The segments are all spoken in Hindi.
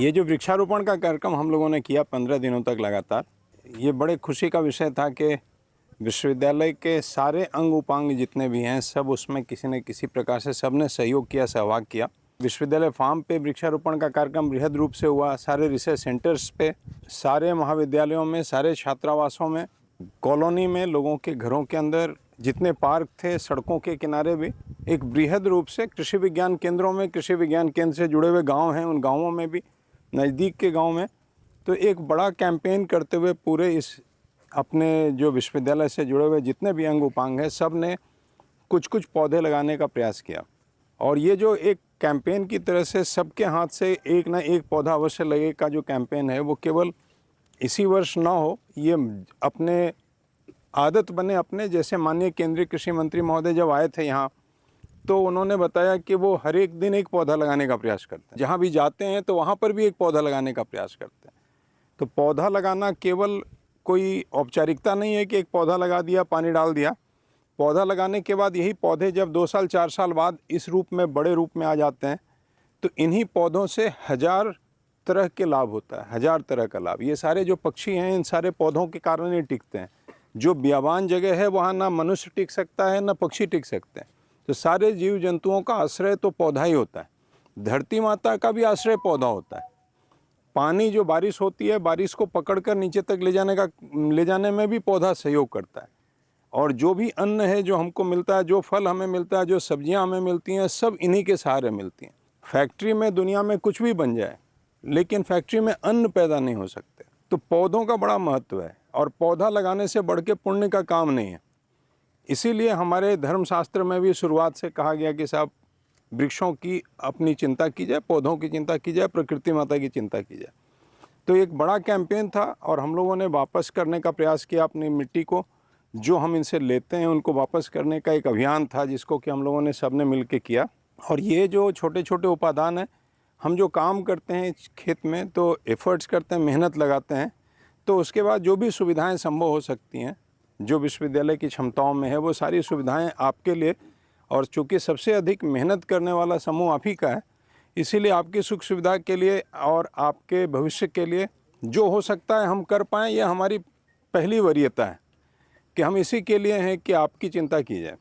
ये जो वृक्षारोपण का कार्यक्रम हम लोगों ने किया 15 दिनों तक लगातार, ये बड़े खुशी का विषय था कि विश्वविद्यालय के सारे अंग उपांग जितने भी हैं सब उसमें किसी न किसी प्रकार से सबने सहयोग किया, सहभाग किया। विश्वविद्यालय फार्म पे वृक्षारोपण का कार्यक्रम बृहद रूप से हुआ। सारे रिसर्च सेंटर्स पे, सारे महाविद्यालयों में, सारे छात्रावासों में, कॉलोनी में, लोगों के घरों के अंदर, जितने पार्क थे, सड़कों के किनारे भी एक बृहद रूप से कृषि विज्ञान केंद्रों में, कृषि विज्ञान केंद्र से जुड़े हुए गाँव हैं उन गाँवों में भी, नज़दीक के गाँव में, तो एक बड़ा कैंपेन करते हुए पूरे इस अपने जो विश्वविद्यालय से जुड़े हुए जितने भी अंग उपांग हैं सब ने कुछ कुछ पौधे लगाने का प्रयास किया। और ये जो एक कैंपेन की तरह से सबके हाथ से एक ना एक पौधा अवश्य लगे का जो कैंपेन है वो केवल इसी वर्ष ना हो, ये अपने आदत बने अपने। जैसे माननीय केंद्रीय कृषि मंत्री महोदय जब आए थे यहाँ तो उन्होंने बताया कि वो हर एक दिन एक पौधा लगाने का प्रयास करते हैं। जहाँ भी जाते हैं तो वहाँ पर भी एक पौधा लगाने का प्रयास करते हैं। तो पौधा लगाना केवल कोई औपचारिकता नहीं है कि एक पौधा लगा दिया, पानी डाल दिया। पौधा लगाने के बाद यही पौधे जब 2 साल 4 साल बाद इस रूप में, बड़े रूप में आ जाते हैं तो इन्हीं पौधों से 1000 तरह के लाभ होता है, 1000 तरह का लाभ। ये सारे जो पक्षी हैं इन सारे पौधों के कारण ही टिकते हैं। जो बियाबान जगह है वहाँ ना मनुष्य टिक सकता है ना पक्षी टिक सकते हैं। तो सारे जीव जंतुओं का आश्रय तो पौधा ही होता है। धरती माता का भी आश्रय पौधा होता है। पानी जो बारिश होती है, बारिश को पकड़कर नीचे तक ले जाने में भी पौधा सहयोग करता है। और जो भी अन्न है जो हमको मिलता है, जो फल हमें मिलता है, जो सब्जियां हमें मिलती हैं, सब इन्हीं के सहारे मिलती हैं। फैक्ट्री में दुनिया में कुछ भी बन जाए लेकिन फैक्ट्री में अन्न पैदा नहीं हो सकते। तो पौधों का बड़ा महत्व है और पौधा लगाने से बढ़ के पुण्य का काम नहीं है। इसीलिए हमारे धर्मशास्त्र में भी शुरुआत से कहा गया कि साहब वृक्षों की अपनी चिंता की जाए, पौधों की चिंता की जाए, प्रकृति माता की चिंता की जाए। तो एक बड़ा कैंपेन था और हम लोगों ने वापस करने का प्रयास किया अपनी मिट्टी को, जो हम इनसे लेते हैं उनको वापस करने का एक अभियान था जिसको कि हम लोगों ने सबने मिल के किया। और ये जो छोटे छोटे उपादान हैं, हम जो काम करते हैं खेत में तो एफर्ट्स करते हैं, मेहनत लगाते हैं, तो उसके बाद जो भी सुविधाएं संभव हो सकती हैं, जो विश्वविद्यालय की क्षमताओं में है, वो सारी सुविधाएं आपके लिए, और चूँकि सबसे अधिक मेहनत करने वाला समूह आप ही का है, इसीलिए आपकी सुख सुविधा के लिए और आपके भविष्य के लिए जो हो सकता है हम कर पाएँ, यह हमारी पहली वरीयता है कि हम इसी के लिए हैं कि आपकी चिंता की जाए।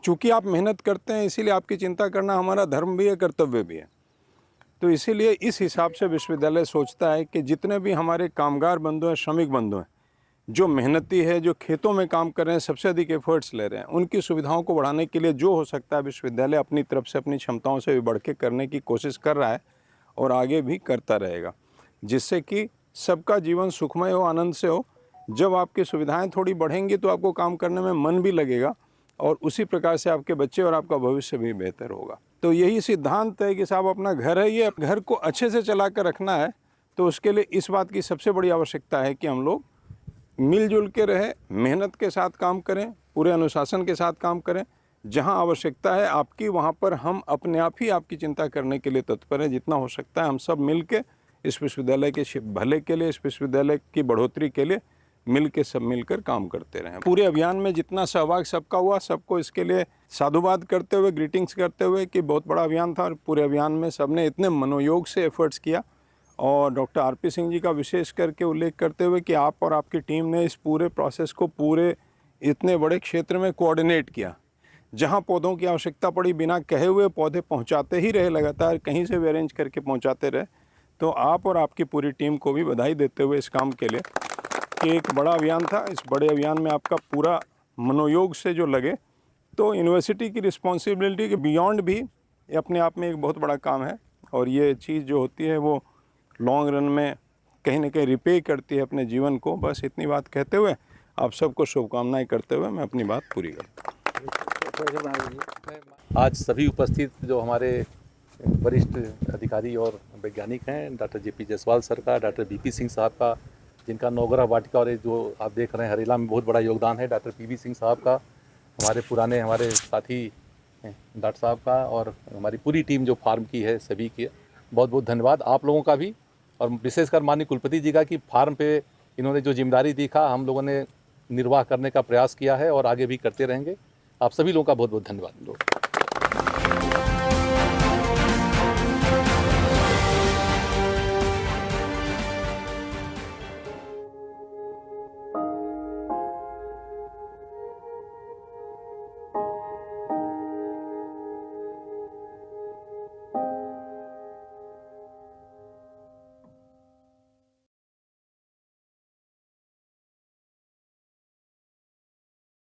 चूँकि आप मेहनत करते हैं इसीलिए आपकी चिंता करना हमारा धर्म भी है, कर्तव्य भी है। तो इसीलिए इस हिसाब से विश्वविद्यालय सोचता है कि जितने भी हमारे कामगार बंधु हैं, श्रमिक बंधु हैं, जो मेहनती है, जो खेतों में काम कर रहे हैं, सबसे अधिक एफर्ट्स ले रहे हैं, उनकी सुविधाओं को बढ़ाने के लिए जो हो सकता है विश्वविद्यालय अपनी तरफ से अपनी क्षमताओं से भी बढ़ के करने की कोशिश कर रहा है और आगे भी करता रहेगा, जिससे कि सबका जीवन सुखमय हो, आनंद से हो। जब आपकी सुविधाएं थोड़ी बढ़ेंगी तो आपको काम करने में मन भी लगेगा और उसी प्रकार से आपके बच्चे और आपका भविष्य भी बेहतर होगा। तो यही सिद्धांत है कि साहब अपना घर है, ये घर को अच्छे से चला कर रखना है। तो उसके लिए इस बात की सबसे बड़ी आवश्यकता है कि हम लोग मिलजुल के रहें, मेहनत के साथ काम करें, पूरे अनुशासन के साथ काम करें। जहां आवश्यकता है आपकी वहां पर हम अपने आप ही आपकी चिंता करने के लिए तत्पर हैं। जितना हो सकता है हम सब मिल के इस विश्वविद्यालय के भले के लिए, इस विश्वविद्यालय की बढ़ोतरी के लिए सब मिलकर काम करते रहें। पूरे अभियान में जितना सहभाग सबका हुआ, सबको इसके लिए साधुवाद करते हुए, ग्रीटिंग्स करते हुए कि बहुत बड़ा अभियान था और पूरे अभियान में सबने इतने मनोयोग से एफर्ट्स किया। और डॉक्टर आरपी सिंह जी का विशेष करके उल्लेख करते हुए कि आप और आपकी टीम ने इस पूरे प्रोसेस को पूरे इतने बड़े क्षेत्र में कोऑर्डिनेट किया। जहां पौधों की आवश्यकता पड़ी बिना कहे हुए पौधे पहुंचाते ही रहे, लगातार कहीं से भी अरेंज करके पहुंचाते रहे। तो आप और आपकी पूरी टीम को भी बधाई देते हुए इस काम के लिए कि एक बड़ा अभियान था, इस बड़े अभियान में आपका पूरा मनोयोग से जो लगे, तो यूनिवर्सिटी की रिस्पॉन्सिबिलिटी के बियॉन्ड भी ये अपने आप में एक बहुत बड़ा काम है। और ये चीज़ जो होती है वो लॉन्ग रन में कहीं ना कहीं रिपे करती है अपने जीवन को। बस इतनी बात कहते हुए आप सबको शुभकामनाएं करते हुए मैं अपनी बात पूरी करता हूँ। आज सभी उपस्थित जो हमारे वरिष्ठ अधिकारी और वैज्ञानिक हैं, डॉक्टर जेपी जायसवाल सर का, डॉक्टर बीपी सिंह साहब का, जिनका नौगरा वाटिका और जो आप देख रहे हैं हरेला में बहुत बड़ा योगदान है, डॉक्टर पीवी सिंह साहब का, हमारे साथी डॉक्टर साहब का, और हमारी पूरी टीम जो फार्म की है सभी की बहुत बहुत धन्यवाद। आप लोगों का भी, और विशेषकर माननीय कुलपति जी का कि फार्म पे इन्होंने जो जिम्मेदारी दिखा हम लोगों ने निर्वाह करने का प्रयास किया है और आगे भी करते रहेंगे। आप सभी लोगों का बहुत बहुत धन्यवाद।